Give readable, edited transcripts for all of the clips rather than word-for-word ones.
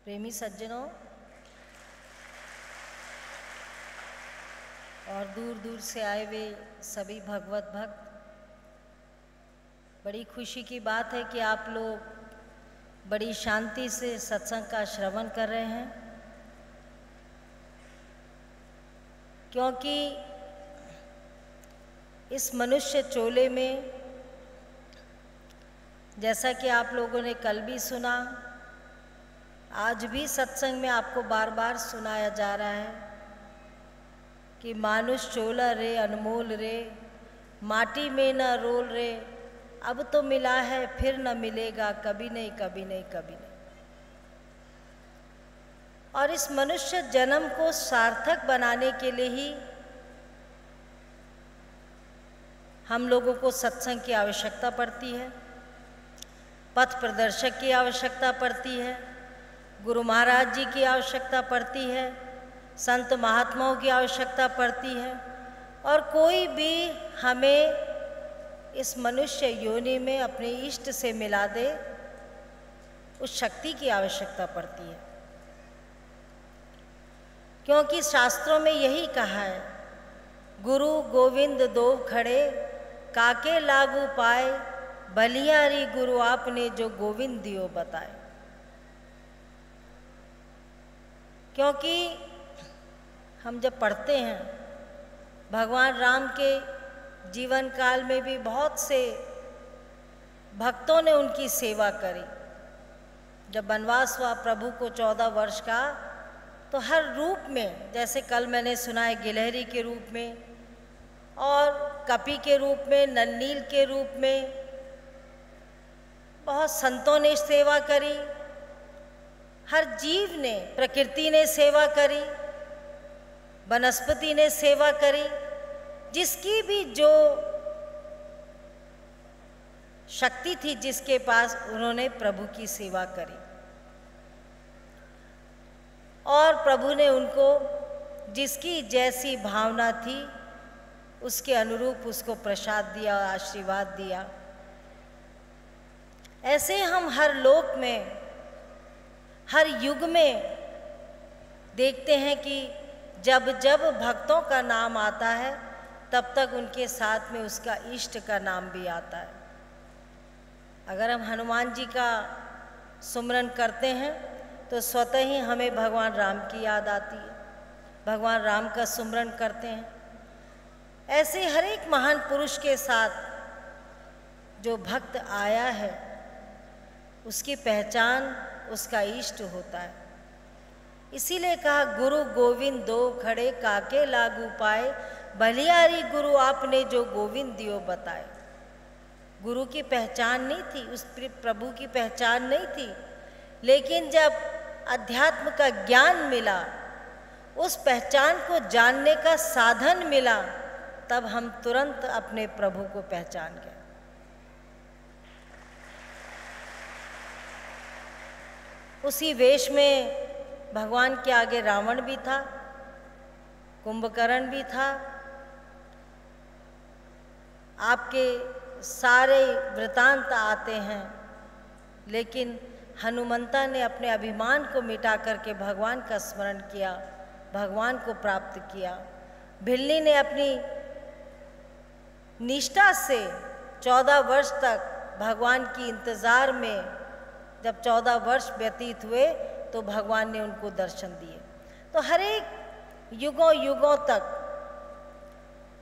प्रेमी सज्जनों और दूर दूर से आए हुए सभी भगवत भक्त, बड़ी खुशी की बात है कि आप लोग बड़ी शांति से सत्संग का श्रवण कर रहे हैं, क्योंकि इस मनुष्य चोले में, जैसा कि आप लोगों ने कल भी सुना, आज भी सत्संग में आपको बार बार सुनाया जा रहा है कि मानुष चोला रे अनमोल रे, माटी में न रोल रे, अब तो मिला है फिर न मिलेगा, कभी नहीं कभी नहीं कभी नहीं। और इस मनुष्य जन्म को सार्थक बनाने के लिए ही हम लोगों को सत्संग की आवश्यकता पड़ती है, पथ प्रदर्शक की आवश्यकता पड़ती है, गुरु महाराज जी की आवश्यकता पड़ती है, संत महात्माओं की आवश्यकता पड़ती है, और कोई भी हमें इस मनुष्य योनि में अपने इष्ट से मिला दे, उस शक्ति की आवश्यकता पड़ती है। क्योंकि शास्त्रों में यही कहा है, गुरु गोविंद दो खड़े, काके लागू पाए, बलियारी गुरु आपने जो गोविंद दियो बताए। क्योंकि हम जब पढ़ते हैं, भगवान राम के जीवन काल में भी बहुत से भक्तों ने उनकी सेवा करी। जब वनवास हुआ प्रभु को 14 वर्ष का, तो हर रूप में, जैसे कल मैंने सुना है, गिलहरी के रूप में और कपि के रूप में, नन्नील के रूप में, बहुत संतों ने सेवा करी, हर जीव ने, प्रकृति ने सेवा करी, वनस्पति ने सेवा करी, जिसकी भी जो शक्ति थी जिसके पास, उन्होंने प्रभु की सेवा करी। और प्रभु ने उनको जिसकी जैसी भावना थी उसके अनुरूप उसको प्रसाद दिया, आशीर्वाद दिया। ऐसे हम हर लोक में, हर युग में देखते हैं कि जब जब भक्तों का नाम आता है, तब तक उनके साथ में उसका इष्ट का नाम भी आता है। अगर हम हनुमान जी का सुमरन करते हैं तो स्वतः ही हमें भगवान राम की याद आती है, भगवान राम का सुमरन करते हैं। ऐसे हर एक महान पुरुष के साथ जो भक्त आया है, उसकी पहचान उसका इष्ट होता है। इसीलिए कहा, गुरु गोविंद दो खड़े, काके लागू पाए, बलियारी गुरु आपने जो गोविंद दियो बताए। गुरु की पहचान नहीं थी, उस प्रभु की पहचान नहीं थी, लेकिन जब अध्यात्म का ज्ञान मिला, उस पहचान को जानने का साधन मिला, तब हम तुरंत अपने प्रभु को पहचान गए। उसी वेश में भगवान के आगे रावण भी था, कुंभकर्ण भी था, आपके सारे वृतांत आते हैं, लेकिन हनुमंता ने अपने अभिमान को मिटा करके भगवान का स्मरण किया, भगवान को प्राप्त किया। भिल्ली ने अपनी निष्ठा से 14 वर्ष तक भगवान की इंतज़ार में, जब 14 वर्ष व्यतीत हुए तो भगवान ने उनको दर्शन दिए। तो हर एक युगों युगों तक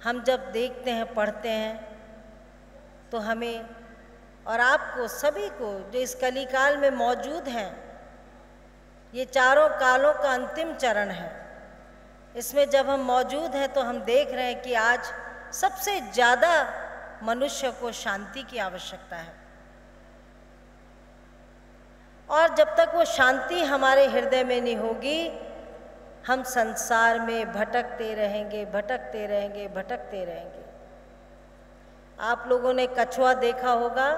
हम जब देखते हैं, पढ़ते हैं, तो हमें और आपको सभी को जो इस कलिकाल में मौजूद हैं, ये चारों कालों का अंतिम चरण है, इसमें जब हम मौजूद हैं तो हम देख रहे हैं कि आज सबसे ज़्यादा मनुष्य को शांति की आवश्यकता है। और जब तक वो शांति हमारे हृदय में नहीं होगी, हम संसार में भटकते रहेंगे, भटकते रहेंगे, भटकते रहेंगे। आप लोगों ने कछुआ देखा होगा।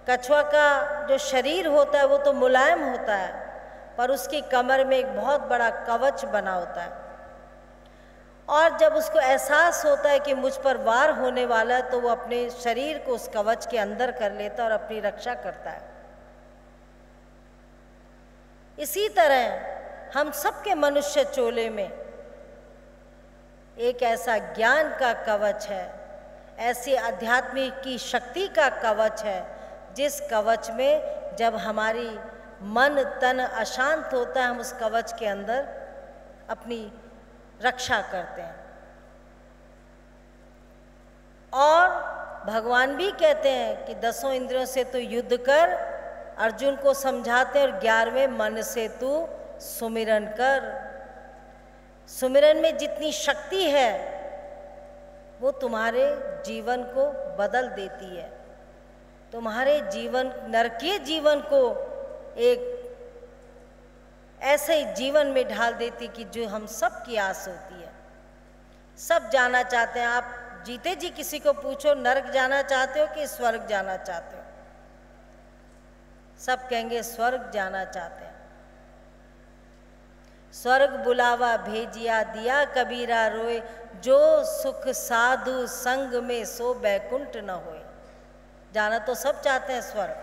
कछुआ का जो शरीर होता है वो तो मुलायम होता है, पर उसकी कमर में एक बहुत बड़ा कवच बना होता है, और जब उसको एहसास होता है कि मुझ पर वार होने वाला है, तो वो अपने शरीर को उस कवच के अंदर कर लेता है और अपनी रक्षा करता है। इसी तरह हम सबके मनुष्य चोले में एक ऐसा ज्ञान का कवच है, ऐसी आध्यात्मिक की शक्ति का कवच है, जिस कवच में जब हमारी मन तन अशांत होता है, हम उस कवच के अंदर अपनी रक्षा करते हैं। और भगवान भी कहते हैं कि 10 इंद्रियों से तू युद्ध कर, अर्जुन को समझाते हैं, और 11वें मन से तू सुमिरन कर। सुमिरन में जितनी शक्ति है वो तुम्हारे जीवन को बदल देती है, तुम्हारे जीवन नरकीय जीवन को एक ऐसे जीवन में ढाल देती कि जो हम सब की आस होती है। सब जाना चाहते हैं। आप जीते जी किसी को पूछो नरक जाना चाहते हो कि स्वर्ग जाना चाहते हो, सब कहेंगे स्वर्ग जाना चाहते हैं। स्वर्ग बुलावा भेजिया दिया कबीरा रोए, जो सुख साधु संग में सो बैकुंठ न होए। जाना तो सब चाहते हैं स्वर्ग,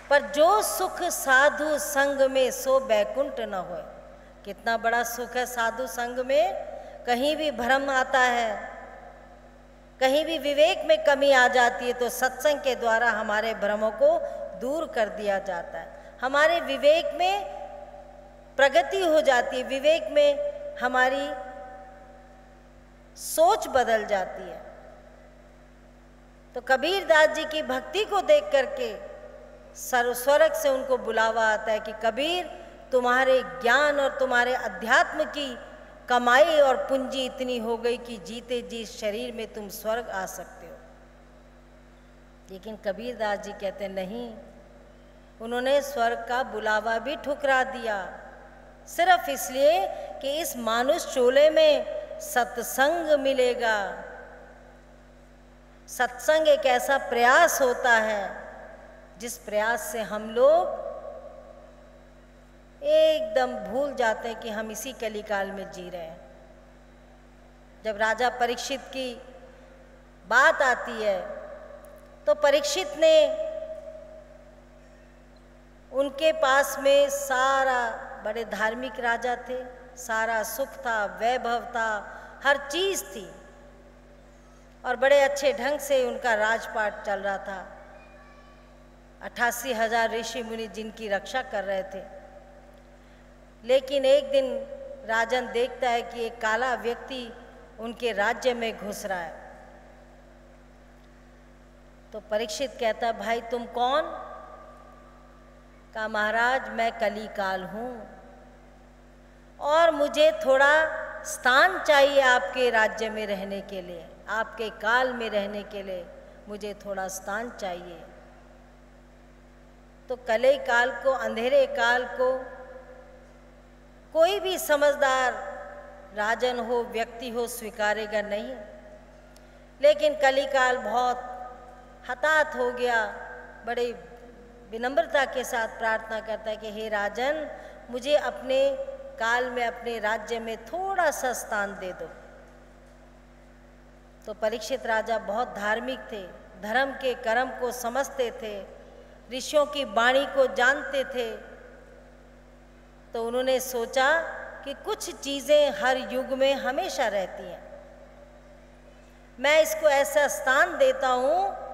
पर जो सुख साधु संग में सो बैकुंठ न होए। कितना बड़ा सुख है साधु संग में। कहीं भी भ्रम आता है, कहीं भी विवेक में कमी आ जाती है, तो सत्संग के द्वारा हमारे भ्रमों को दूर कर दिया जाता है। हमारे विवेक में प्रगति हो जाती है, विवेक में हमारी सोच बदल जाती है। तो कबीरदास जी की भक्ति को देख करके स्वर्ग से उनको बुलावा आता है कि कबीर, तुम्हारे ज्ञान और तुम्हारे अध्यात्म की कमाई और पूंजी इतनी हो गई कि जीते जी शरीर में तुम स्वर्ग आ सकते हो। लेकिन कबीरदास जी कहते नहीं, उन्होंने स्वर्ग का बुलावा भी ठुकरा दिया, सिर्फ इसलिए कि इस मानुष चोले में सत्संग मिलेगा। सत्संग एक ऐसा प्रयास होता है जिस प्रयास से हम लोग एकदम भूल जाते हैं कि हम इसी कलिकाल में जी रहे हैं। जब राजा परीक्षित की बात आती है तो परीक्षित ने उनके पास में सारा, बड़े धार्मिक राजा थे, सारा सुख था, वैभव था, हर चीज थी, और बड़े अच्छे ढंग से उनका राजपाट चल रहा था। 88,000 ऋषि मुनि जिनकी रक्षा कर रहे थे। लेकिन एक दिन राजन देखता है कि एक काला व्यक्ति उनके राज्य में घुस रहा है। तो परीक्षित कहता, भाई तुम कौन? कहा, महाराज मैं कलिकाल हूँ और मुझे थोड़ा स्थान चाहिए आपके राज्य में रहने के लिए, आपके काल में रहने के लिए मुझे थोड़ा स्थान चाहिए। तो कले काल को, अंधेरे काल को कोई भी समझदार राजन हो, व्यक्ति हो, स्वीकारेगा नहीं। लेकिन कलिकाल बहुत हताहत हो गया, बड़े विनम्रता के साथ प्रार्थना करता है कि हे राजन, मुझे अपने काल में, अपने राज्य में थोड़ा सा स्थान दे दो। तो परीक्षित राजा बहुत धार्मिक थे, धर्म के कर्म को समझते थे, ऋषियों की वाणी को जानते थे। तो उन्होंने सोचा कि कुछ चीज़ें हर युग में हमेशा रहती हैं, मैं इसको ऐसा स्थान देता हूँ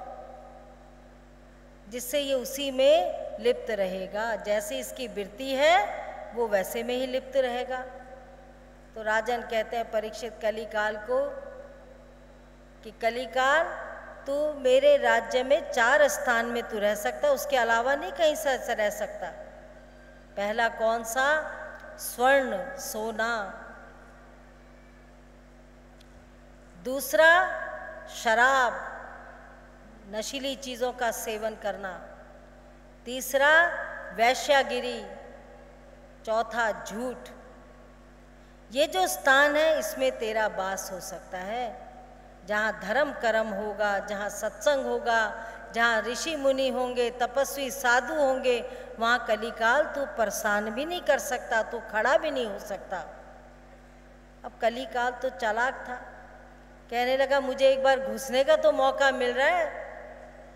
जिससे ये उसी में लिप्त रहेगा, जैसे इसकी वृत्ति है वो वैसे में ही लिप्त रहेगा। तो राजन कहते हैं परीक्षित कलिकाल को कि कलिकाल, तू मेरे राज्य में 4 स्थान में तू रह सकता, उसके अलावा नहीं कहीं से रह सकता। पहला कौन सा? स्वर्ण, सोना। दूसरा शराब, नशीली चीज़ों का सेवन करना। तीसरा वैश्यागिरी। चौथा झूठ। ये जो स्थान है इसमें तेरा वास हो सकता है, जहाँ धर्म कर्म होगा, जहाँ सत्संग होगा, जहाँ ऋषि मुनि होंगे, तपस्वी साधु होंगे, वहाँ कलिकाल तू परेशान भी नहीं कर सकता, तू खड़ा भी नहीं हो सकता। अब कलिकाल तो चालाक था, कहने लगा मुझे एक बार घुसने का तो मौका मिल रहा है,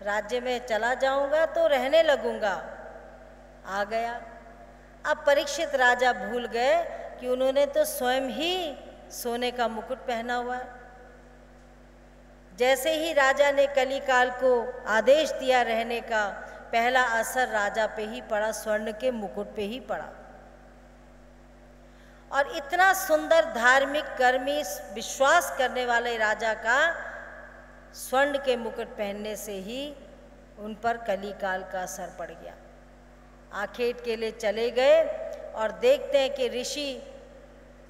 राज्य में चला जाऊंगा तो रहने लगूंगा, आ गया। अब परीक्षित राजा भूल गए कि उन्होंने तो स्वयं ही सोने का मुकुट पहना हुआ है। जैसे ही राजा ने कलिकाल को आदेश दिया रहने का, पहला असर राजा पे ही पड़ा, स्वर्ण के मुकुट पे ही पड़ा। और इतना सुंदर धार्मिक कर्मी विश्वास करने वाले राजा का स्वर्ण के मुकुट पहनने से ही उन पर कलिकाल का असर पड़ गया। आखेट के लिए चले गए और देखते हैं कि ऋषि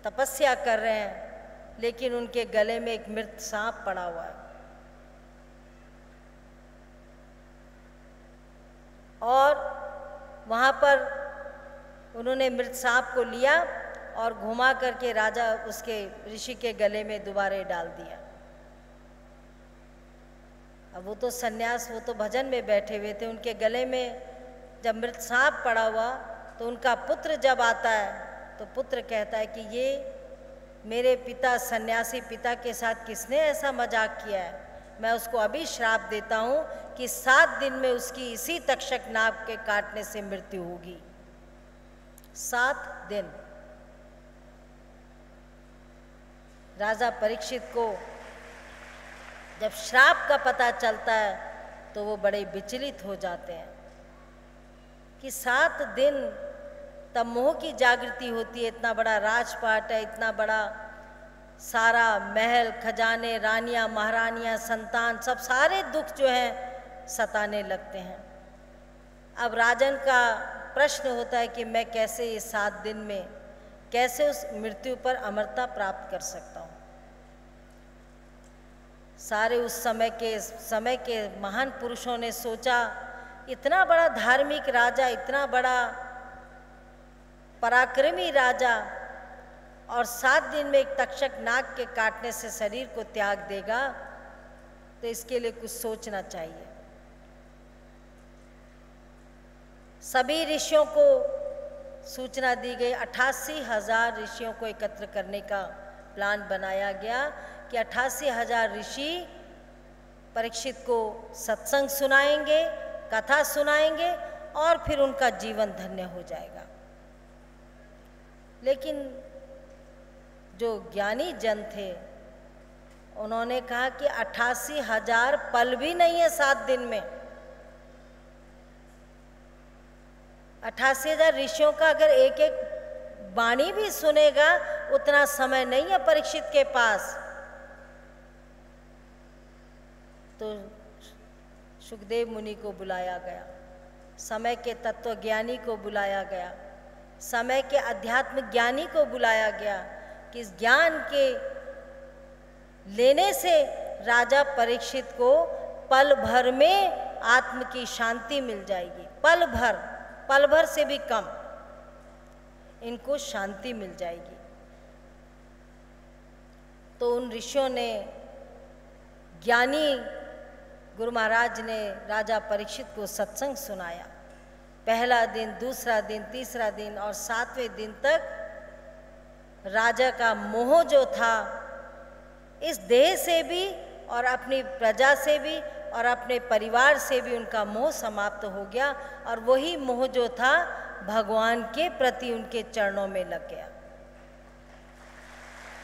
तपस्या कर रहे हैं, लेकिन उनके गले में एक मृत सांप पड़ा हुआ है। और वहाँ पर उन्होंने मृत सांप को लिया और घुमा करके राजा उसके ऋषि के गले में दोबारा डाल दिया। अब वो तो सन्यास, वो तो भजन में बैठे हुए थे, उनके गले में जब मृत सांप पड़ा हुआ तो उनका पुत्र जब आता है तो पुत्र कहता है कि ये मेरे पिता, सन्यासी पिता के साथ किसने ऐसा मजाक किया है, मैं उसको अभी श्राप देता हूँ कि 7 दिन में उसकी इसी तक्षक नाग के काटने से मृत्यु होगी। 7 दिन। राजा परीक्षित को जब श्राप का पता चलता है तो वो बड़े विचलित हो जाते हैं कि 7 दिन। तब मोह की जागृति होती है। इतना बड़ा राजपाट है, इतना बड़ा सारा महल, खजाने, रानियां, महारानियां, संतान, सब सारे दुख जो हैं सताने लगते हैं। अब राजन का प्रश्न होता है कि मैं कैसे ये 7 दिन में कैसे उस मृत्यु पर अमरता प्राप्त कर सकता हूँ। सारे उस समय के महान पुरुषों ने सोचा, इतना बड़ा धार्मिक राजा, इतना बड़ा पराक्रमी राजा, और 7 दिन में एक तक्षक नाग के काटने से शरीर को त्याग देगा, तो इसके लिए कुछ सोचना चाहिए। सभी ऋषियों को सूचना दी गई। 88,000 ऋषियों को एकत्र करने का प्लान बनाया गया कि 88,000 ऋषि परीक्षित को सत्संग सुनाएंगे, कथा सुनाएंगे और फिर उनका जीवन धन्य हो जाएगा। लेकिन जो ज्ञानी जन थे उन्होंने कहा कि 88,000 पल भी नहीं है 7 दिन में। 88,000 ऋषियों का अगर एक एक वाणी भी सुनेगा उतना समय नहीं है परीक्षित के पास। तो सुखदेव मुनि को बुलाया गया, समय के तत्वज्ञानी को बुलाया गया, समय के अध्यात्म ज्ञानी को बुलाया गया कि इस ज्ञान के लेने से राजा परीक्षित को पल भर में आत्म की शांति मिल जाएगी। पल भर से भी कम इनको शांति मिल जाएगी। तो उन ऋषियों ने, ज्ञानी गुरु महाराज ने राजा परीक्षित को सत्संग सुनाया। पहला दिन, दूसरा दिन, तीसरा दिन और 7वें दिन तक राजा का मोह जो था इस देह से भी और अपनी प्रजा से भी और अपने परिवार से भी उनका मोह समाप्त हो गया, और वही मोह जो था भगवान के प्रति उनके चरणों में लग गया।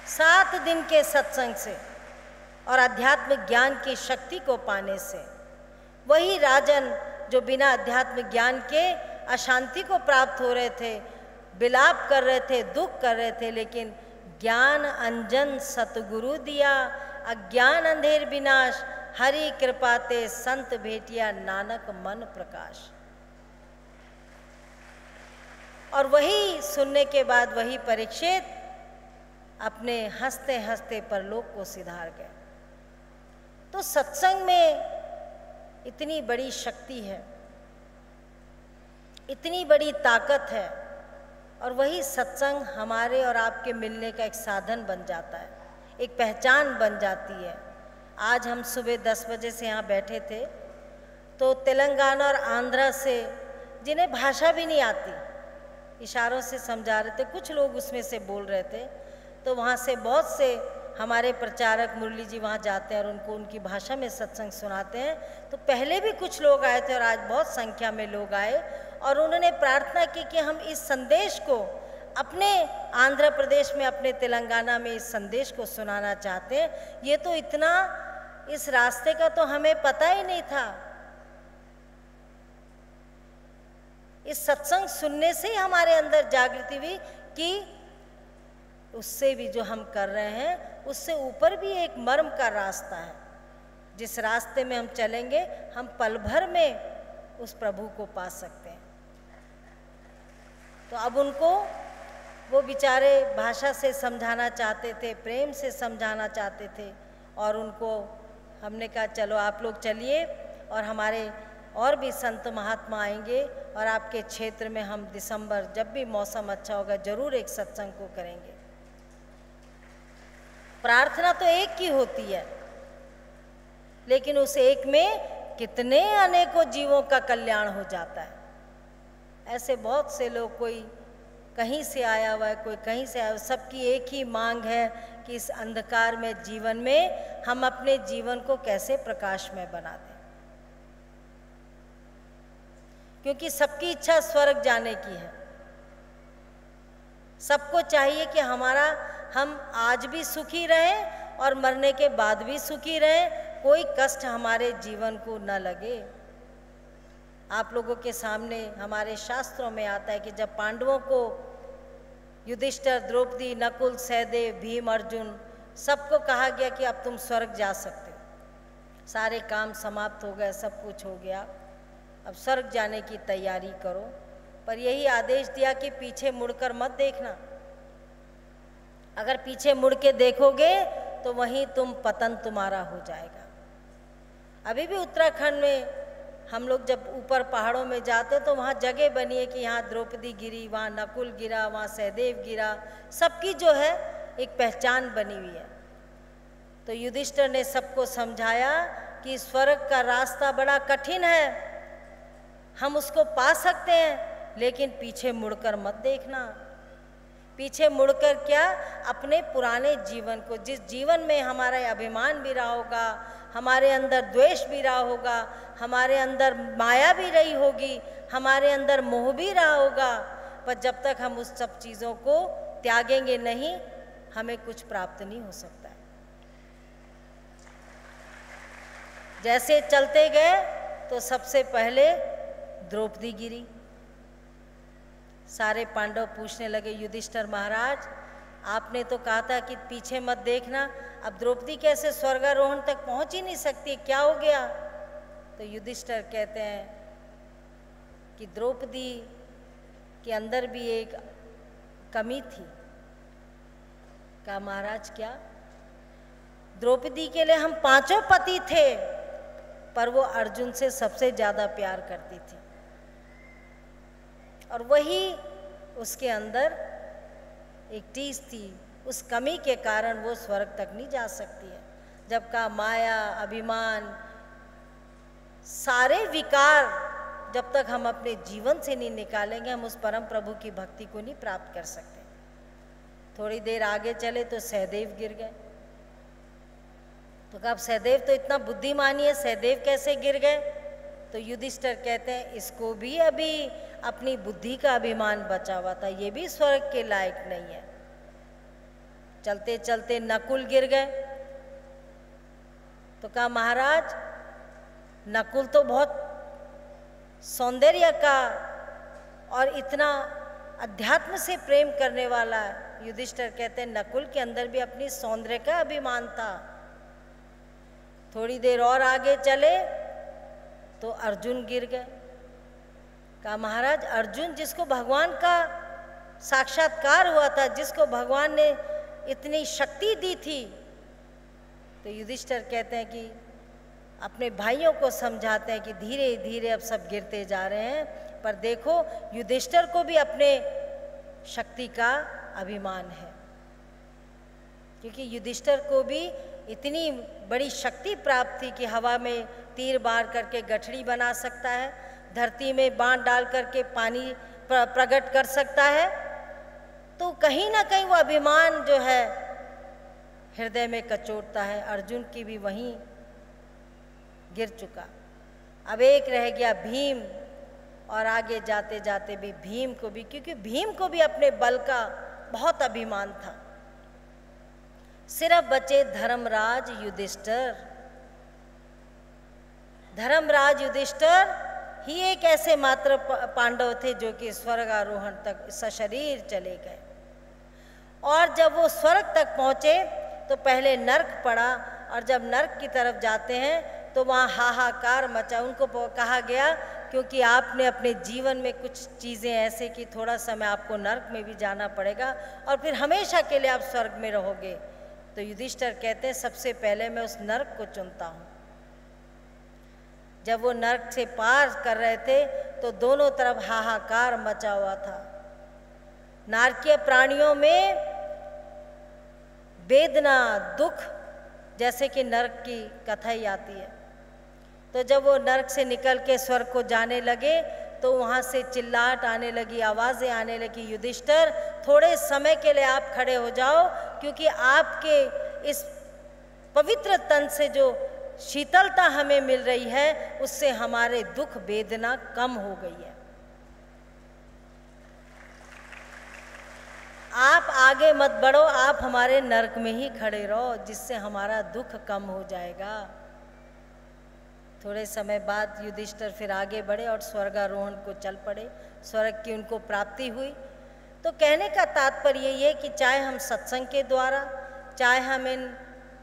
7 दिन के सत्संग से और अध्यात्म ज्ञान की शक्ति को पाने से वही राजन जो बिना अध्यात्म ज्ञान के अशांति को प्राप्त हो रहे थे, विलाप कर रहे थे, दुख कर रहे थे, लेकिन ज्ञान अंजन सतगुरु दिया, अज्ञान अंधेर विनाश, हरि कृपाते संत भेटिया, नानक मन प्रकाश। और वही सुनने के बाद वही परीक्षित अपने हंसते हंसते परलोक को सिधार गए। तो सत्संग में इतनी बड़ी शक्ति है, इतनी बड़ी ताकत है, और वही सत्संग हमारे और आपके मिलने का एक साधन बन जाता है, एक पहचान बन जाती है। आज हम सुबह 10 बजे से यहाँ बैठे थे, तो तेलंगाना और आंध्रा से, जिन्हें भाषा भी नहीं आती, इशारों से समझा रहे थे, कुछ लोग उसमें से बोल रहे थे, तो वहाँ से बहुत से हमारे प्रचारक मुरली जी वहाँ जाते हैं और उनको उनकी भाषा में सत्संग सुनाते हैं। तो पहले भी कुछ लोग आए थे और आज बहुत संख्या में लोग आए, और उन्होंने प्रार्थना की कि हम इस संदेश को अपने आंध्र प्रदेश में, अपने तेलंगाना में इस संदेश को सुनाना चाहते हैं। ये तो इतना, इस रास्ते का तो हमें पता ही नहीं था। इस सत्संग सुनने से ही हमारे अंदर जागृति हुई कि उससे भी जो हम कर रहे हैं उससे ऊपर भी एक मर्म का रास्ता है, जिस रास्ते में हम चलेंगे हम पल भर में उस प्रभु को पा सकते हैं। तो अब उनको वो बेचारे भाषा से समझाना चाहते थे, प्रेम से समझाना चाहते थे, और उनको हमने कहा चलो आप लोग चलिए, और हमारे और भी संत महात्मा आएंगे और आपके क्षेत्र में हम दिसंबर, जब भी मौसम अच्छा होगा, जरूर एक सत्संग को करेंगे। प्रार्थना तो एक की होती है, लेकिन उस एक में कितने अनेकों जीवों का कल्याण हो जाता है। ऐसे बहुत से लोग, कोई कहीं से आया हुआ है, कोई कहीं से आया हुआ, सबकी एक ही मांग है कि इस अंधकार में जीवन में हम अपने जीवन को कैसे प्रकाशमय बना दें, क्योंकि सबकी इच्छा स्वर्ग जाने की है। सबको चाहिए कि हम आज भी सुखी रहें और मरने के बाद भी सुखी रहें, कोई कष्ट हमारे जीवन को न लगे। आप लोगों के सामने हमारे शास्त्रों में आता है कि जब पांडवों को युधिष्ठिर, द्रौपदी, नकुल, सहदेव, भीम, अर्जुन सबको कहा गया कि अब तुम स्वर्ग जा सकते हो, सारे काम समाप्त हो गए, सब कुछ हो गया, अब स्वर्ग जाने की तैयारी करो, पर यही आदेश दिया कि पीछे मुड़कर मत देखना। अगर पीछे मुड़ के देखोगे तो वहीं पतन तुम्हारा हो जाएगा। अभी भी उत्तराखंड में हम लोग जब ऊपर पहाड़ों में जाते तो वहाँ जगह बनी है कि यहाँ द्रौपदी गिरी, वहाँ नकुल गिरा, वहाँ सहदेव गिरा, सबकी जो है एक पहचान बनी हुई है। तो युधिष्ठिर ने सबको समझाया कि स्वर्ग का रास्ता बड़ा कठिन है, हम उसको पा सकते हैं, लेकिन पीछे मुड़कर मत देखना। पीछे मुड़कर क्या, अपने पुराने जीवन को, जिस जीवन में हमारा अभिमान भी रहा होगा, हमारे अंदर द्वेष भी रहा होगा, हमारे अंदर माया भी रही होगी, हमारे अंदर मोह भी रहा होगा, पर जब तक हम उस सब चीज़ों को त्यागेंगे नहीं, हमें कुछ प्राप्त नहीं हो सकता है। जैसे चलते गए तो सबसे पहले द्रौपदी गिरी। सारे पांडव पूछने लगे, युधिष्ठिर महाराज आपने तो कहा था कि पीछे मत देखना, अब द्रौपदी कैसे स्वर्गारोहण तक पहुंच ही नहीं सकती, क्या हो गया? तो युधिष्ठिर कहते हैं कि द्रौपदी के अंदर भी एक कमी थी। कहा महाराज क्या? द्रौपदी के लिए हम पांचों पति थे, पर वो अर्जुन से सबसे ज्यादा प्यार करती थी, और वही उसके अंदर एक चीज थी, उस कमी के कारण वो स्वर्ग तक नहीं जा सकती है। जब का माया, अभिमान, सारे विकार जब तक हम अपने जीवन से नहीं निकालेंगे, हम उस परम प्रभु की भक्ति को नहीं प्राप्त कर सकते। थोड़ी देर आगे चले तो सहदेव गिर गए। तो कहा सहदेव तो इतना बुद्धिमानी है, सहदेव कैसे गिर गए? तो युधिष्ठिर कहते हैं इसको भी अभी अपनी बुद्धि का अभिमान बचा हुआ था, ये भी स्वर्ग के लायक नहीं है। चलते चलते नकुल गिर गए। तो कहा महाराज नकुल तो बहुत सौंदर्य का और इतना अध्यात्म से प्रेम करने वाला है। युधिष्ठिर कहते हैं नकुल के अंदर भी अपनी सौंदर्य का अभिमान था। थोड़ी देर और आगे चले तो अर्जुन गिर गए। कहा महाराज अर्जुन जिसको भगवान का साक्षात्कार हुआ था, जिसको भगवान ने इतनी शक्ति दी थी। तो युधिष्ठिर कहते हैं कि अपने भाइयों को समझाते हैं कि धीरे धीरे अब सब गिरते जा रहे हैं, पर देखो युधिष्ठिर को भी अपने शक्ति का अभिमान है, क्योंकि युधिष्ठिर को भी इतनी बड़ी शक्ति प्राप्त थी कि हवा में तीर बार करके गठरी बना सकता है, धरती में बाण डाल करके पानी प्रकट कर सकता है। तो कहीं ना कहीं वो अभिमान जो है हृदय में कचोटता है। अर्जुन की भी वहीं गिर चुका। अब एक रह गया भीम, और आगे जाते जाते भी भीम को भी, क्योंकि भीम को भी अपने बल का बहुत अभिमान था। सिर्फ बचे धर्मराज युधिष्ठिर। धर्मराज युधिष्ठिर ही एक ऐसे मात्र पांडव थे जो कि स्वर्ग आरोहण तक सशरीर चले गए। और जब वो स्वर्ग तक पहुँचे तो पहले नर्क पड़ा, और जब नर्क की तरफ जाते हैं तो वहाँ हाहाकार मचा। उनको कहा गया क्योंकि आपने अपने जीवन में कुछ चीज़ें ऐसे कि थोड़ा समय आपको नर्क में भी जाना पड़ेगा और फिर हमेशा के लिए आप स्वर्ग में रहोगे। तो युधिष्ठिर कहते हैं सबसे पहले मैं उस नर्क को चुनता हूँ। जब वो नर्क से पार कर रहे थे तो दोनों तरफ हाहाकार मचा हुआ था। नारकीय प्राणियों में वेदना, दुख, जैसे कि नर्क की कथा ही आती है। तो जब वो नर्क से निकल के स्वर्ग को जाने लगे तो वहाँ से चिल्लाहट आने लगी, आवाज़ें आने लगी, युधिष्ठिर थोड़े समय के लिए आप खड़े हो जाओ, क्योंकि आपके इस पवित्र तन से जो शीतलता हमें मिल रही है उससे हमारे दुख वेदना कम हो गई है। आप आगे मत बढ़ो, आप हमारे नर्क में ही खड़े रहो, जिससे हमारा दुख कम हो जाएगा। थोड़े समय बाद युधिष्ठिर फिर आगे बढ़े और स्वर्गारोहण को चल पड़े। स्वर्ग की उनको प्राप्ति हुई। तो कहने का तात्पर्य ये कि चाहे हम सत्संग के द्वारा, चाहे हम इन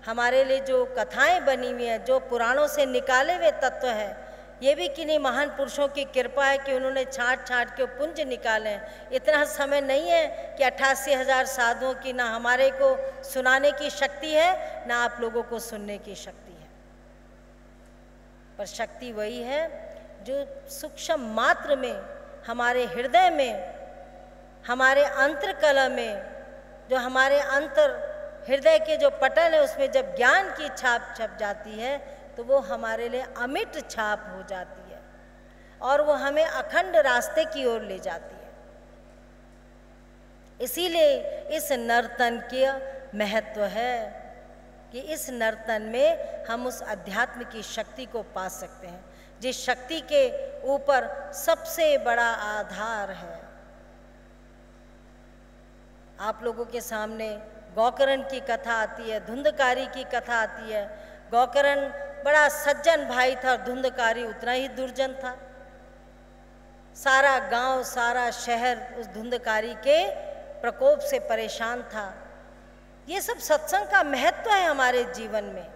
हमारे लिए जो कथाएं बनी हुई हैं, जो पुराणों से निकाले हुए तत्व हैं, ये भी किन्हीं महान पुरुषों की कृपा है कि उन्होंने छांट छांट के पुंज निकाले हैं। इतना समय नहीं है कि 88,000 साधुओं की ना हमारे को सुनाने की शक्ति है ना आप लोगों को सुनने की शक्ति है, पर शक्ति वही है जो सूक्ष्म मात्र में हमारे हृदय में, हमारे अंतरकला में, जो हमारे अंतर हृदय के जो पटल है उसमें जब ज्ञान की छाप छप जाती है तो वो हमारे लिए अमिट छाप हो जाती है और वो हमें अखंड रास्ते की ओर ले जाती है। इसीलिए इस नर्तन का महत्व है कि इस नर्तन में हम उस अध्यात्म की शक्ति को पा सकते हैं, जिस शक्ति के ऊपर सबसे बड़ा आधार है। आप लोगों के सामने गौकर्ण की कथा आती है, धुंधकारी की कथा आती है। गौकर्ण बड़ा सज्जन भाई था और धुंधकारी उतना ही दुर्जन था। सारा गांव, सारा शहर उस धुंधकारी के प्रकोप से परेशान था। ये सब सत्संग का महत्व है हमारे जीवन में।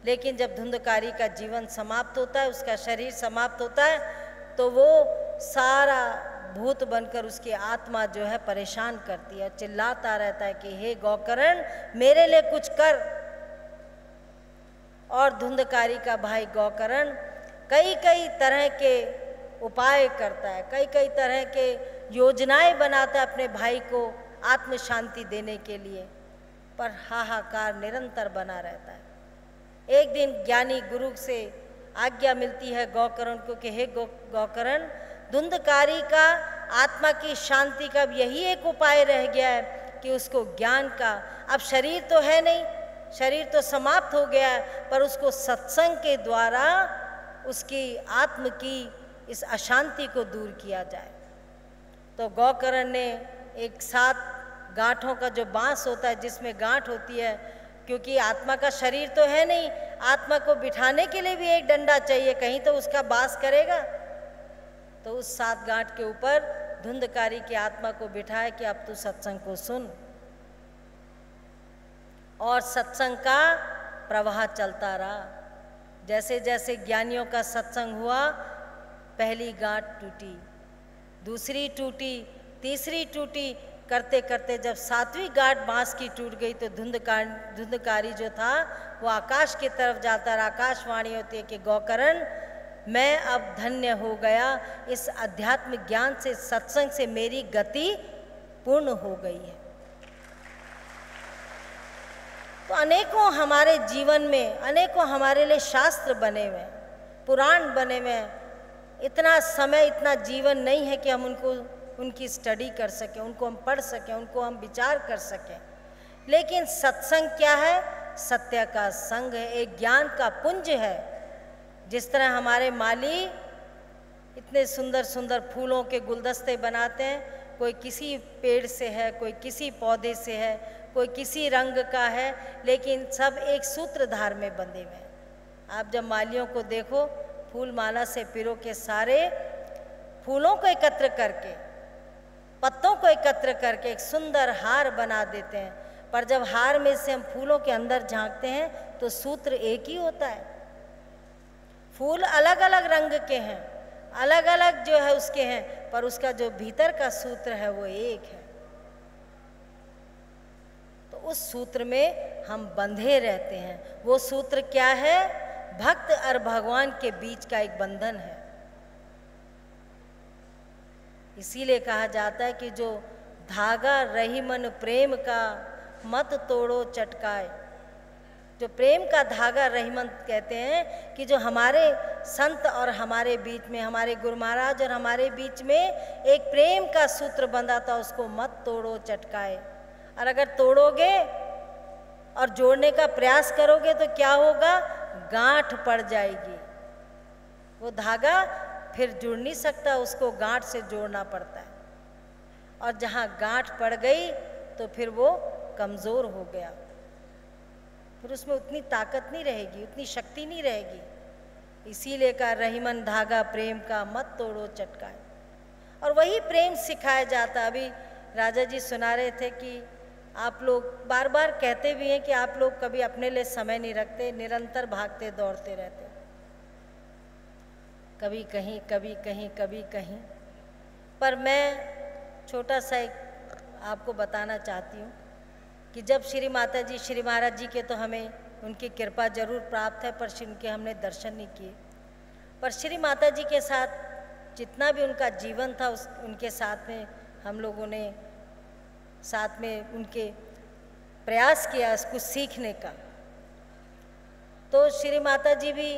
लेकिन जब धुंधकारी का जीवन समाप्त होता है, उसका शरीर समाप्त होता है, तो वो सारा भूत बनकर उसकी आत्मा जो है परेशान करती है, चिल्लाता रहता है कि हे गौकर्ण मेरे लिए कुछ कर। और धुंधकारी का भाई गौकर्ण कई कई तरह के उपाय करता है, कई कई तरह के योजनाएं बनाता है अपने भाई को आत्म शांति देने के लिए, पर हाहाकार निरंतर बना रहता है। एक दिन ज्ञानी गुरु से आज्ञा मिलती है गौकर्ण को कि हे गौकर्ण, धुंधकारी का आत्मा की शांति का यही एक उपाय रह गया है कि उसको ज्ञान का, अब शरीर तो है नहीं, शरीर तो समाप्त हो गया है, पर उसको सत्संग के द्वारा उसकी आत्म की इस अशांति को दूर किया जाए। तो गौकर्ण ने एक 7 गांठों का जो बांस होता है जिसमें गांठ होती है, क्योंकि आत्मा का शरीर तो है नहीं, आत्मा को बिठाने के लिए भी एक डंडा चाहिए, कहीं तो उसका बास करेगा। तो उस 7 गांठ के ऊपर धुंधकारी की आत्मा को बिठाए कि अब तू सत्संग को सुन। और सत्संग का प्रवाह चलता रहा। जैसे जैसे ज्ञानियों का सत्संग हुआ, पहली गांठ टूटी, दूसरी टूटी, तीसरी टूटी, करते करते जब 7वीं गांठ बांस की टूट गई तो धुंधकारी जो था वो आकाश की तरफ जाता रहा। आकाशवाणी होती है कि गौकर्ण मैं अब धन्य हो गया, इस अध्यात्म ज्ञान से, सत्संग से मेरी गति पूर्ण हो गई है। तो अनेकों हमारे जीवन में, अनेकों हमारे लिए शास्त्र बने हुए, पुराण बने हुए। इतना समय, इतना जीवन नहीं है कि हम उनकी स्टडी कर सकें, उनको हम पढ़ सकें, उनको हम विचार कर सकें। लेकिन सत्संग क्या है? सत्य का संग है, एक ज्ञान का पुंज है। जिस तरह हमारे माली इतने सुंदर सुंदर फूलों के गुलदस्ते बनाते हैं, कोई किसी पेड़ से है, कोई किसी पौधे से है, कोई किसी रंग का है, लेकिन सब एक सूत्रधार में बंधे हुए हैं। आप जब मालियों को देखो, फूल माला से पिरो के सारे फूलों को एकत्र करके, पत्तों को एकत्र करके एक सुंदर हार बना देते हैं, पर जब हार में से हम फूलों के अंदर झांकते हैं तो सूत्र एक ही होता है। फूल अलग अलग रंग के हैं, अलग अलग जो है उसके हैं, पर उसका जो भीतर का सूत्र है वो एक है। तो उस सूत्र में हम बंधे रहते हैं। वो सूत्र क्या है? भक्त और भगवान के बीच का एक बंधन है। इसीलिए कहा जाता है कि जो धागा रही मन प्रेम का, मत तोड़ो चटकाए। जो प्रेम का धागा रहीमन कहते हैं कि जो हमारे संत और हमारे बीच में, हमारे गुरु महाराज और हमारे बीच में एक प्रेम का सूत्र बंधा था, उसको मत तोड़ो चटकाए। और अगर तोड़ोगे और जोड़ने का प्रयास करोगे तो क्या होगा? गांठ पड़ जाएगी। वो धागा फिर जुड़ नहीं सकता, उसको गांठ से जोड़ना पड़ता है। और जहाँ गांठ पड़ गई तो फिर वो कमज़ोर हो गया, फिर उसमें उतनी ताकत नहीं रहेगी, उतनी शक्ति नहीं रहेगी। इसीलिए कहा रहीमन धागा प्रेम का, मत तोड़ो चटकाए। और वही प्रेम सिखाया जाता। अभी राजा जी सुना रहे थे कि आप लोग बार बार कहते भी हैं कि आप लोग कभी अपने लिए समय नहीं रखते, निरंतर भागते दौड़ते रहते, कभी कहीं कभी कहीं कभी कहीं। पर मैं छोटा सा एक आपको बताना चाहती हूँ कि जब श्री माता जी, श्री महाराज जी के तो हमें उनकी कृपा जरूर प्राप्त है, पर उनके हमने दर्शन नहीं किए। पर श्री माता जी के साथ जितना भी उनका जीवन था, उनके साथ में हम लोगों ने साथ में उनके प्रयास किया कुछ सीखने का। तो श्री माता जी भी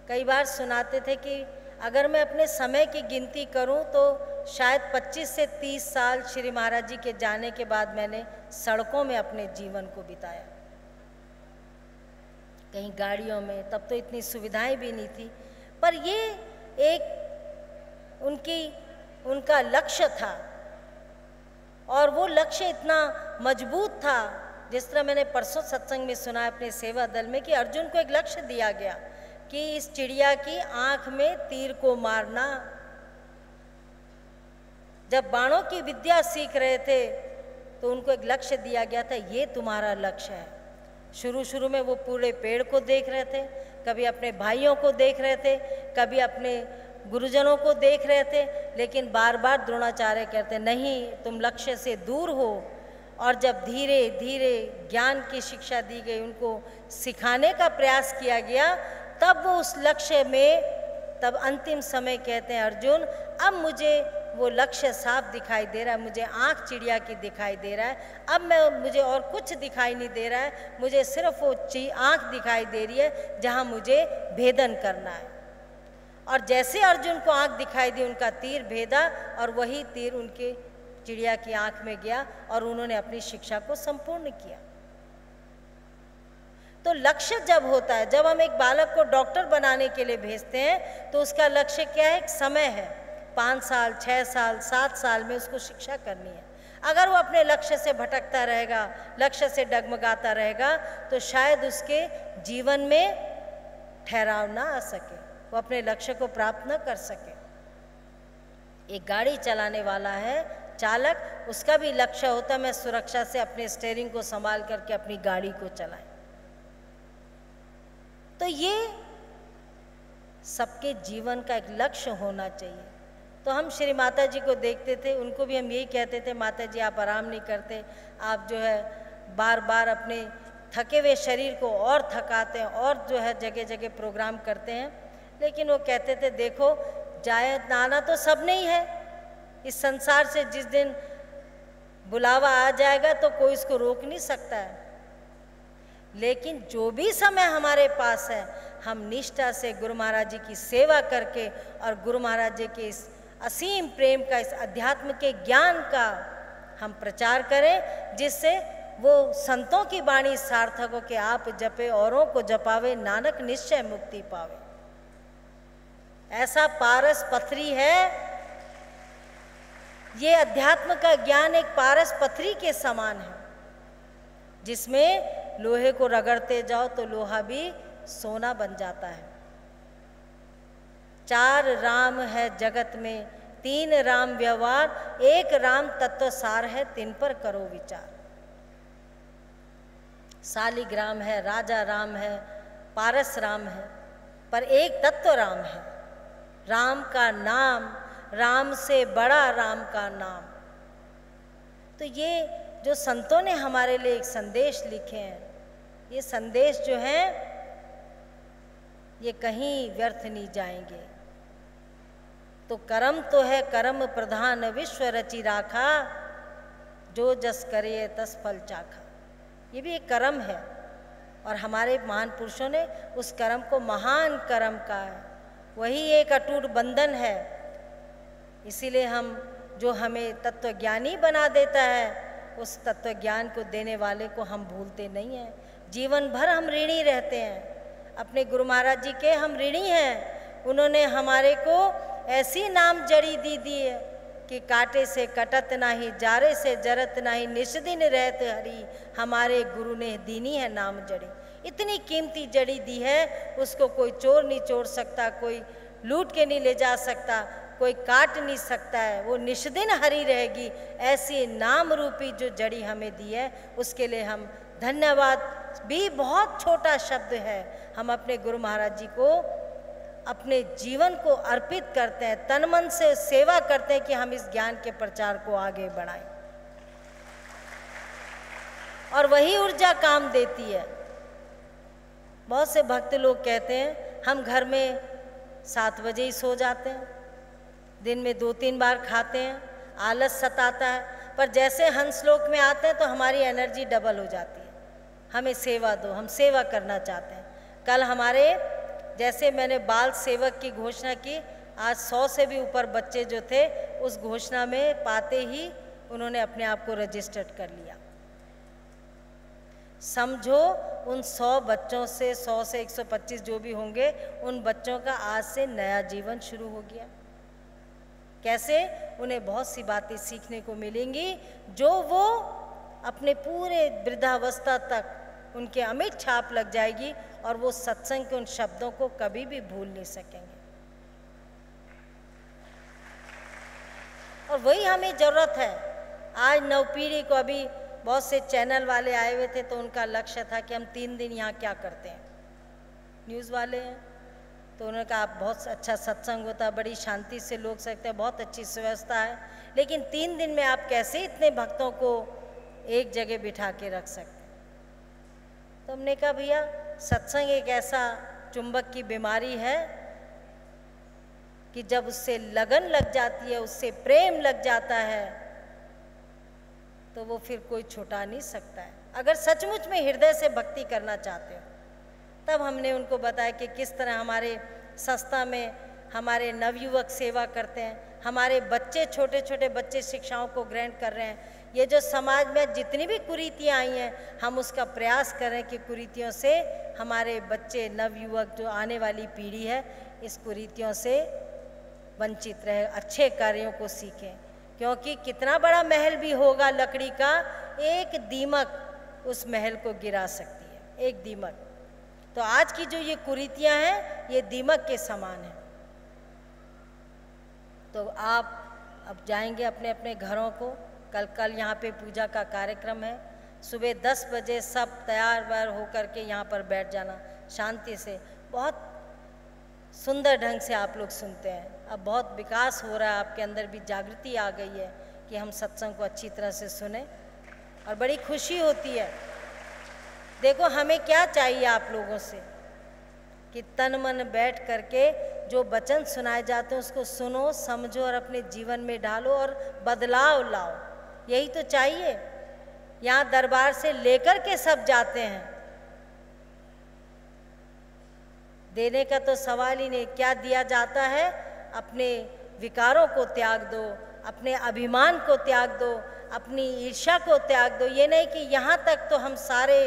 कई बार सुनाते थे कि अगर मैं अपने समय की गिनती करूं तो शायद 25 से 30 साल श्री महाराज जी के जाने के बाद मैंने सड़कों में अपने जीवन को बिताया, कहीं गाड़ियों में। तब तो इतनी सुविधाएं भी नहीं थी, पर ये एक उनका लक्ष्य था, और वो लक्ष्य इतना मजबूत था। जिस तरह मैंने परसों सत्संग में सुना अपने सेवा दल में कि अर्जुन को एक लक्ष्य दिया गया कि इस चिड़िया की आंख में तीर को मारना। जब बाणों की विद्या सीख रहे थे तो उनको एक लक्ष्य दिया गया था, ये तुम्हारा लक्ष्य है। शुरू शुरू में वो पूरे पेड़ को देख रहे थे, कभी अपने भाइयों को देख रहे थे, कभी अपने गुरुजनों को देख रहे थे, लेकिन बार बार द्रोणाचार्य कहते नहीं, तुम लक्ष्य से दूर हो। और जब धीरे धीरे ज्ञान की शिक्षा दी गई, उनको सिखाने का प्रयास किया गया, तब वो उस लक्ष्य में, तब अंतिम समय कहते हैं अर्जुन, अब मुझे वो लक्ष्य साफ दिखाई दे रहा है, मुझे आँख चिड़िया की दिखाई दे रहा है, अब मुझे और कुछ दिखाई नहीं दे रहा है, मुझे सिर्फ वो आँख दिखाई दे रही है जहाँ मुझे भेदन करना है। और जैसे अर्जुन को आँख दिखाई दी, उनका तीर भेदा और वही तीर उनके चिड़िया की आँख में गया और उन्होंने अपनी शिक्षा को संपूर्ण किया। तो लक्ष्य जब होता है, जब हम एक बालक को डॉक्टर बनाने के लिए भेजते हैं तो उसका लक्ष्य क्या है? एक समय है, 5 साल 6 साल 7 साल में उसको शिक्षा करनी है। अगर वो अपने लक्ष्य से भटकता रहेगा, लक्ष्य से डगमगाता रहेगा, तो शायद उसके जीवन में ठहराव ना आ सके, वो अपने लक्ष्य को प्राप्त न कर सके। एक गाड़ी चलाने वाला है चालक, उसका भी लक्ष्य होता है मैं सुरक्षा से अपने स्टीयरिंग को संभाल करके अपनी गाड़ी को चलाएं। तो ये सबके जीवन का एक लक्ष्य होना चाहिए। तो हम श्री माता जी को देखते थे, उनको भी हम यही कहते थे, माता जी आप आराम नहीं करते, आप जो है बार बार अपने थके हुए शरीर को और थकाते हैं और जो है जगह जगह प्रोग्राम करते हैं। लेकिन वो कहते थे देखो, जाए नाना तो सब नहीं है, इस संसार से जिस दिन बुलावा आ जाएगा तो कोई इसको रोक नहीं सकता है। लेकिन जो भी समय हमारे पास है, हम निष्ठा से गुरु महाराज जी की सेवा करके और गुरु महाराज जी के इस असीम प्रेम का, इस अध्यात्म के ज्ञान का हम प्रचार करें, जिससे वो संतों की वाणी सार्थक हो कि आप जपे औरों को जपावे, नानक निश्चय मुक्ति पावे। ऐसा पारस पथरी है, ये अध्यात्म का ज्ञान एक पारस पथरी के समान है, जिसमें लोहे को रगड़ते जाओ तो लोहा भी सोना बन जाता है। 4 राम है जगत में, 3 राम व्यवहार, 1 राम तत्व सार है, 3 पर करो विचार। शालिग्राम है, राजा राम है, पारस राम है, पर एक तत्व राम है। राम का नाम, राम से बड़ा राम का नाम। तो ये जो संतों ने हमारे लिए एक संदेश लिखे हैं, ये संदेश जो हैं ये कहीं व्यर्थ नहीं जाएंगे। तो कर्म तो है कर्म प्रधान, विश्व रचि राखा, जो जस करे तस फल चाखा। ये भी एक कर्म है, और हमारे महान पुरुषों ने उस कर्म को महान कर्म कहा है। वही एक अटूट बंधन है। इसीलिए हम, जो हमें तत्वज्ञानी बना देता है, उस तत्वज्ञान को देने वाले को हम भूलते नहीं हैं। जीवन भर हम ऋणी रहते हैं। अपने गुरु महाराज जी के हम ऋणी हैं। उन्होंने हमारे को ऐसी नाम जड़ी दी है कि कांटे से कटत नाही, जारे से जरत नाही, निष्दिन रहत हरी। हमारे गुरु ने दीनी है नाम जड़ी। इतनी कीमती जड़ी दी है, उसको कोई चोर नहीं चोर सकता, कोई लूट के नहीं ले जा सकता, कोई काट नहीं सकता है। वो निष्दिन हरी रहेगी। ऐसी नाम रूपी जो जड़ी हमें दी है, उसके लिए हम धन्यवाद भी बहुत छोटा शब्द है। हम अपने गुरु महाराज जी को अपने जीवन को अर्पित करते हैं, तन मन से सेवा करते हैं कि हम इस ज्ञान के प्रचार को आगे बढ़ाएं। और वही ऊर्जा काम देती है। बहुत से भक्त लोग कहते हैं हम घर में 7 बजे ही सो जाते हैं, दिन में 2-3 बार खाते हैं, आलस सताता है, पर जैसे हंस लोक में आते हैं तो हमारी एनर्जी डबल हो जाती है। हमें सेवा दो, हम सेवा करना चाहते हैं। कल हमारे, जैसे मैंने बाल सेवक की घोषणा की, आज 100 से भी ऊपर बच्चे जो थे उस घोषणा में पाते ही उन्होंने अपने आप को रजिस्टर्ड कर लिया। समझो उन 100 बच्चों से, 100 से 125 जो भी होंगे, उन बच्चों का आज से नया जीवन शुरू हो गया। कैसे? उन्हें बहुत सी बातें सीखने को मिलेंगी जो वो अपने पूरे वृद्धावस्था तक उनके अमिट छाप लग जाएगी, और वो सत्संग के उन शब्दों को कभी भी भूल नहीं सकेंगे। और वही हमें ज़रूरत है। आज नव पीढ़ी को, अभी बहुत से चैनल वाले आए हुए थे तो उनका लक्ष्य था कि हम 3 दिन यहाँ क्या करते हैं। न्यूज़ वाले हैं तो उन्होंने कहा आप बहुत अच्छा सत्संग होता है, बड़ी शांति से लोग सकते हैं, बहुत अच्छी व्यवस्था है, लेकिन 3 दिन में आप कैसे इतने भक्तों को एक जगह बिठा के रख सकते हैं। तो हमने कहा भैया सत्संग एक ऐसा चुंबक की बीमारी है कि जब उससे लगन लग जाती है, उससे प्रेम लग जाता है, तो वो फिर कोई छुटा नहीं सकता है। अगर सचमुच में हृदय से भक्ति करना चाहते हो, तब हमने उनको बताया कि किस तरह हमारे संस्था में हमारे नवयुवक सेवा करते हैं, हमारे बच्चे, छोटे छोटे बच्चे शिक्षाओं को ग्रहण कर रहे हैं। ये जो समाज में जितनी भी कुरीतियाँ आई हैं, हम उसका प्रयास करें कि कुरीतियों से हमारे बच्चे, नवयुवक, जो आने वाली पीढ़ी है, इस कुरीतियों से वंचित रहे, अच्छे कार्यों को सीखें। क्योंकि कितना बड़ा महल भी होगा लकड़ी का, एक दीमक उस महल को गिरा सकती है, एक दीमक। तो आज की जो ये कुरीतियाँ हैं, ये दीमक के समान है। तो आप अब जाएंगे अपने अपने घरों को। कल यहाँ पे पूजा का कार्यक्रम है। सुबह 10 बजे सब तैयार व्यार होकर के यहाँ पर बैठ जाना शांति से। बहुत सुंदर ढंग से आप लोग सुनते हैं। अब बहुत विकास हो रहा है, आपके अंदर भी जागृति आ गई है कि हम सत्संग को अच्छी तरह से सुने, और बड़ी खुशी होती है। देखो हमें क्या चाहिए आप लोगों से कि तन मन बैठ करके जो वचन सुनाए जाते हैं उसको सुनो, समझो और अपने जीवन में डालो और बदलाव लाओ। यही तो चाहिए। यहाँ दरबार से लेकर के सब जाते हैं, देने का तो सवाल ही नहीं। क्या दिया जाता है? अपने विकारों को त्याग दो, अपने अभिमान को त्याग दो, अपनी ईर्ष्या को त्याग दो। ये नहीं कि यहाँ तक तो हम सारे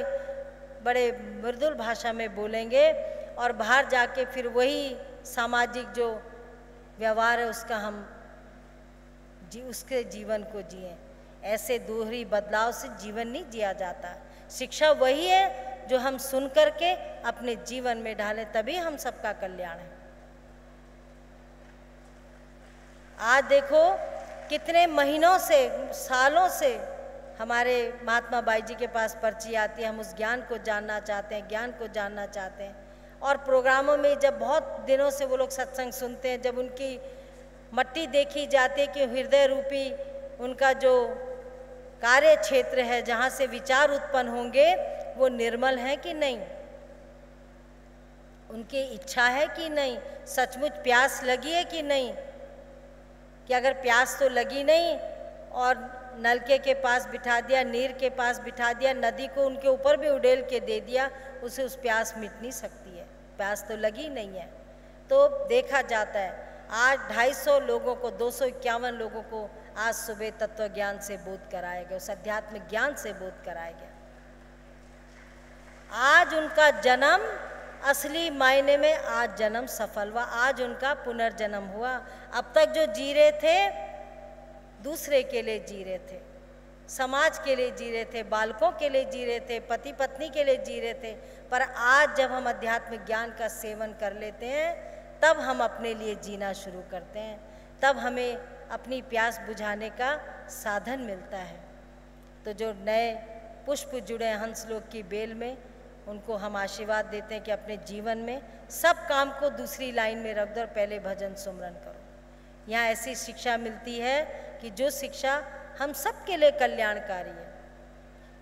बड़े मृदुल भाषा में बोलेंगे और बाहर जाके फिर वही सामाजिक जो व्यवहार है उसका हम उसके जीवन को जिए। ऐसे दोहरी बदलाव से जीवन नहीं जिया जाता। शिक्षा वही है जो हम सुन करके अपने जीवन में ढालें, तभी हम सबका कल्याण है। आज देखो कितने महीनों से, सालों से हमारे महात्मा बाई जी के पास पर्ची आती है, हम उस ज्ञान को जानना चाहते हैं, ज्ञान को जानना चाहते हैं। और प्रोग्रामों में जब बहुत दिनों से वो लोग सत्संग सुनते हैं, जब उनकी मट्टी देखी जाती है कि हृदय रूपी उनका जो कार्य क्षेत्र है जहाँ से विचार उत्पन्न होंगे वो निर्मल है कि नहीं, उनकी इच्छा है कि नहीं, सचमुच प्यास लगी है कि नहीं। कि अगर प्यास तो लगी नहीं और नलके के पास बिठा दिया, नीर के पास बिठा दिया, नदी को उनके ऊपर भी उड़ेल के दे दिया, उसे उस प्यास मिट नहीं सकती है, प्यास तो लगी नहीं है। तो देखा जाता है आज 250 लोगों को, 251 लोगों को आज सुबह तत्व ज्ञान से बोध कराया गया, उस अध्यात्मिक ज्ञान से बोध कराया गया। आज उनका जन्म असली मायने में आज जन्म सफल हुआ, आज उनका पुनर्जन्म हुआ। अब तक जो जी रहे थे दूसरे के लिए जी रहे थे, समाज के लिए जी रहे थे, बालकों के लिए जी रहे थे, पति पत्नी के लिए जी रहे थे, पर आज जब हम आध्यात्मिक ज्ञान का सेवन कर लेते हैं तब हम अपने लिए जीना शुरू करते हैं, तब हमें अपनी प्यास बुझाने का साधन मिलता है। तो जो नए पुष्प जुड़े हैं हंसलोक की बेल में, उनको हम आशीर्वाद देते हैं कि अपने जीवन में सब काम को दूसरी लाइन में रख दो और पहले भजन सुमरन करो। यहाँ ऐसी शिक्षा मिलती है कि जो शिक्षा हम सब के लिए कल्याणकारी है।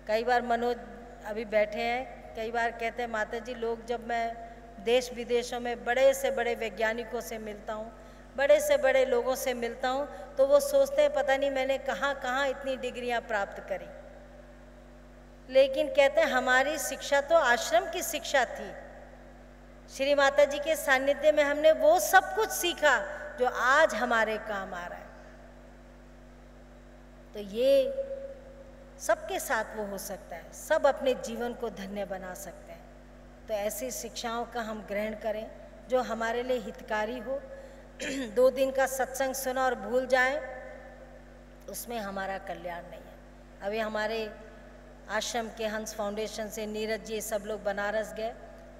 कई बार मनोज अभी बैठे हैं, कई बार कहते हैं माता जी, लोग जब मैं देश विदेशों में बड़े से बड़े वैज्ञानिकों से मिलता हूँ, बड़े से बड़े लोगों से मिलता हूँ, तो वो सोचते हैं पता नहीं मैंने कहाँ कहाँ इतनी डिग्रियाँ प्राप्त करी। लेकिन कहते हैं हमारी शिक्षा तो आश्रम की शिक्षा थी। श्री माता जी के सानिध्य में हमने वो सब कुछ सीखा जो आज हमारे काम आ रहा है। तो ये सबके साथ वो हो सकता है, सब अपने जीवन को धन्य बना सकते हैं। तो ऐसी शिक्षाओं का हम ग्रहण करें जो हमारे लिए हितकारी हो। 2 दिन का सत्संग सुना और भूल जाएं, उसमें हमारा कल्याण नहीं है। अभी हमारे आश्रम के हंस फाउंडेशन से नीरज जी सब लोग बनारस गए।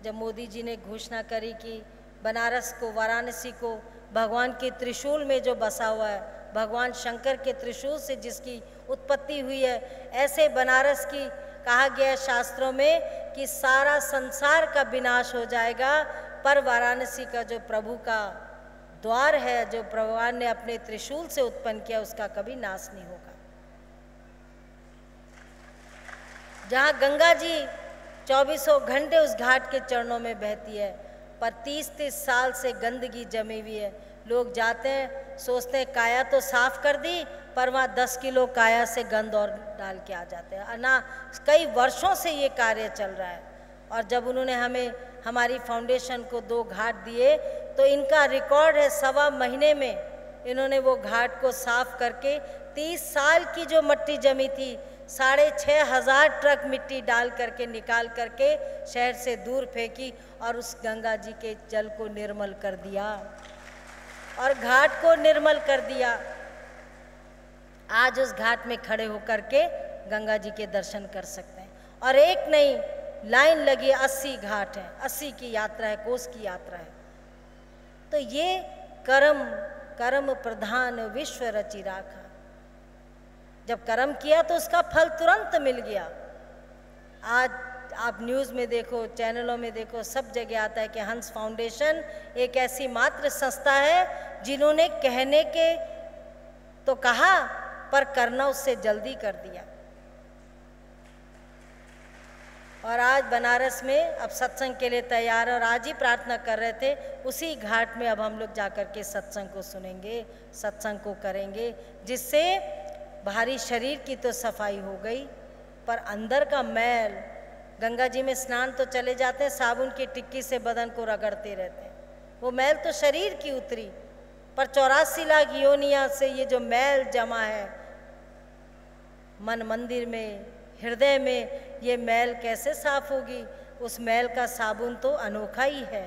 जब मोदी जी ने घोषणा करी कि बनारस को, वाराणसी को भगवान के त्रिशूल में जो बसा हुआ है, भगवान शंकर के त्रिशूल से जिसकी उत्पत्ति हुई है, ऐसे बनारस की कहा गया शास्त्रों में कि सारा संसार का विनाश हो जाएगा, पर वाराणसी का जो प्रभु का द्वार है, जो भगवान ने अपने त्रिशूल से उत्पन्न किया, उसका कभी नाश नहीं होगा। जहाँ गंगा जी 24 घंटे उस घाट के चरणों में बहती है, पर 30-30 साल से गंदगी जमी हुई है। लोग जाते हैं, सोचते हैं काया तो साफ कर दी, पर वहाँ 10 किलो काया से गंद और डाल के आ जाते हैं। ना, कई वर्षों से ये कार्य चल रहा है। और जब उन्होंने हमें, हमारी फाउंडेशन को 2 घाट दिए, तो इनका रिकॉर्ड है 1.25 महीने में इन्होंने वो घाट को साफ करके 30 साल की जो मट्टी जमी थी 6,500 ट्रक मिट्टी डाल करके निकाल करके शहर से दूर फेंकी और उस गंगा जी के जल को निर्मल कर दिया और घाट को निर्मल कर दिया। आज उस घाट में खड़े होकर के गंगा जी के दर्शन कर सकते हैं। और एक नहीं, लाइन लगी, 80 घाट है, 80 की यात्रा है, कोस की यात्रा है। तो ये कर्म प्रधान विश्व रचि राखा। जब कर्म किया तो उसका फल तुरंत मिल गया। आज आप न्यूज़ में देखो, चैनलों में देखो, सब जगह आता है कि हंस फाउंडेशन एक ऐसी मात्र संस्था है जिन्होंने कहने के तो कहा पर करना उससे जल्दी कर दिया। और आज बनारस में अब सत्संग के लिए तैयार, और आज ही प्रार्थना कर रहे थे उसी घाट में अब हम लोग जाकर के सत्संग को सुनेंगे, सत्संग को करेंगे, जिससे बाहरी शरीर की तो सफाई हो गई, पर अंदर का मैल, गंगा जी में स्नान तो चले जाते हैं, साबुन की टिक्की से बदन को रगड़ते रहते हैं, वो मैल तो शरीर की उतरी, पर 84 लाख योनिया से ये जो मैल जमा है मन मंदिर में, हृदय में, ये मैल कैसे साफ होगी? उस मैल का साबुन तो अनोखा ही है।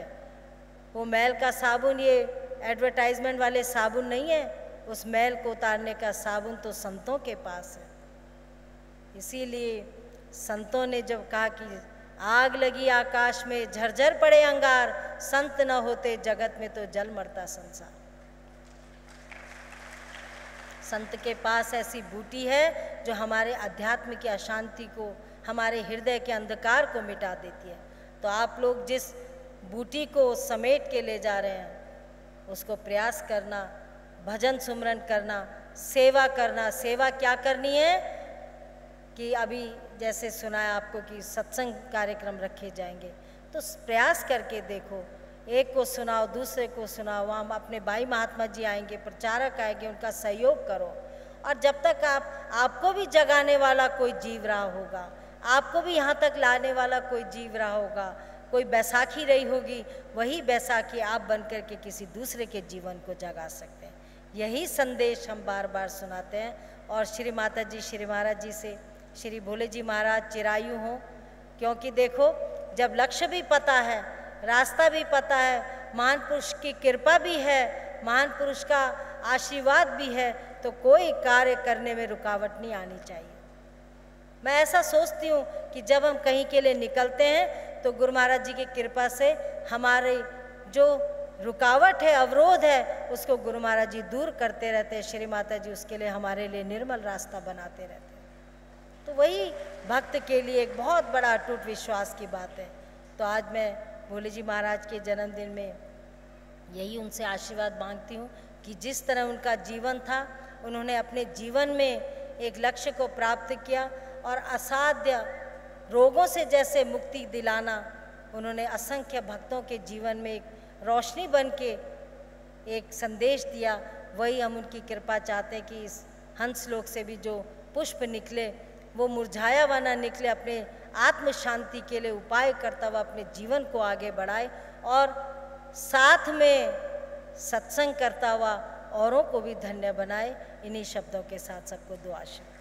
वो मैल का साबुन ये एडवर्टाइजमेंट वाले साबुन नहीं है, उस मैल को उतारने का साबुन तो संतों के पास है। इसीलिए संतों ने जब कहा कि आग लगी आकाश में, झरझर पड़े अंगार, संत न होते जगत में तो जल मरता संसार। संत के पास ऐसी बूटी है जो हमारे अध्यात्म की अशांति को, हमारे हृदय के अंधकार को मिटा देती है। तो आप लोग जिस बूटी को समेट के ले जा रहे हैं, उसको प्रयास करना, भजन सुमरन करना, सेवा करना। सेवा क्या करनी है कि अभी जैसे सुना है आपको कि सत्संग कार्यक्रम रखे जाएंगे, तो प्रयास करके देखो, एक को सुनाओ, दूसरे को सुनाओ, वहाँ अपने भाई महात्मा जी आएंगे, प्रचारक आएंगे, उनका सहयोग करो। और जब तक आपको भी जगाने वाला कोई जीव रहा होगा, आपको भी यहाँ तक लाने वाला कोई जीव रहा होगा, कोई बैसाखी रही होगी, वही बैसाखी आप बन कर के किसी दूसरे के जीवन को जगा सकते हैं। यही संदेश हम बार बार सुनाते हैं। और श्री माता जी, श्री महाराज जी से, श्री भोले जी महाराज चिरायु हों, क्योंकि देखो जब लक्ष्य भी पता है, रास्ता भी पता है, महान पुरुष की कृपा भी है, महान पुरुष का आशीर्वाद भी है, तो कोई कार्य करने में रुकावट नहीं आनी चाहिए। मैं ऐसा सोचती हूँ कि जब हम कहीं के लिए निकलते हैं तो गुरु महाराज जी की कृपा से हमारे जो रुकावट है, अवरोध है, उसको गुरु महाराज जी दूर करते रहते हैं। श्री माता जी उसके लिए हमारे लिए निर्मल रास्ता बनाते रहते हैं। तो वही भक्त के लिए एक बहुत बड़ा अटूट विश्वास की बात है। तो आज मैं भोले जी महाराज के जन्मदिन में यही उनसे आशीर्वाद मांगती हूँ कि जिस तरह उनका जीवन था, उन्होंने अपने जीवन में एक लक्ष्य को प्राप्त किया और असाध्य रोगों से जैसे मुक्ति दिलाना, उन्होंने असंख्य भक्तों के जीवन में एक रोशनी बन के एक संदेश दिया। वही हम उनकी कृपा चाहते हैं कि इस हंसलोक से भी जो पुष्प निकले वो मुरझाया हुआ ना निकले, अपने आत्म शांति के लिए उपाय करता हुआ अपने जीवन को आगे बढ़ाए और साथ में सत्संग करता हुआ औरों को भी धन्य बनाए। इन्हीं शब्दों के साथ सबको दुआ आशीर्वाद।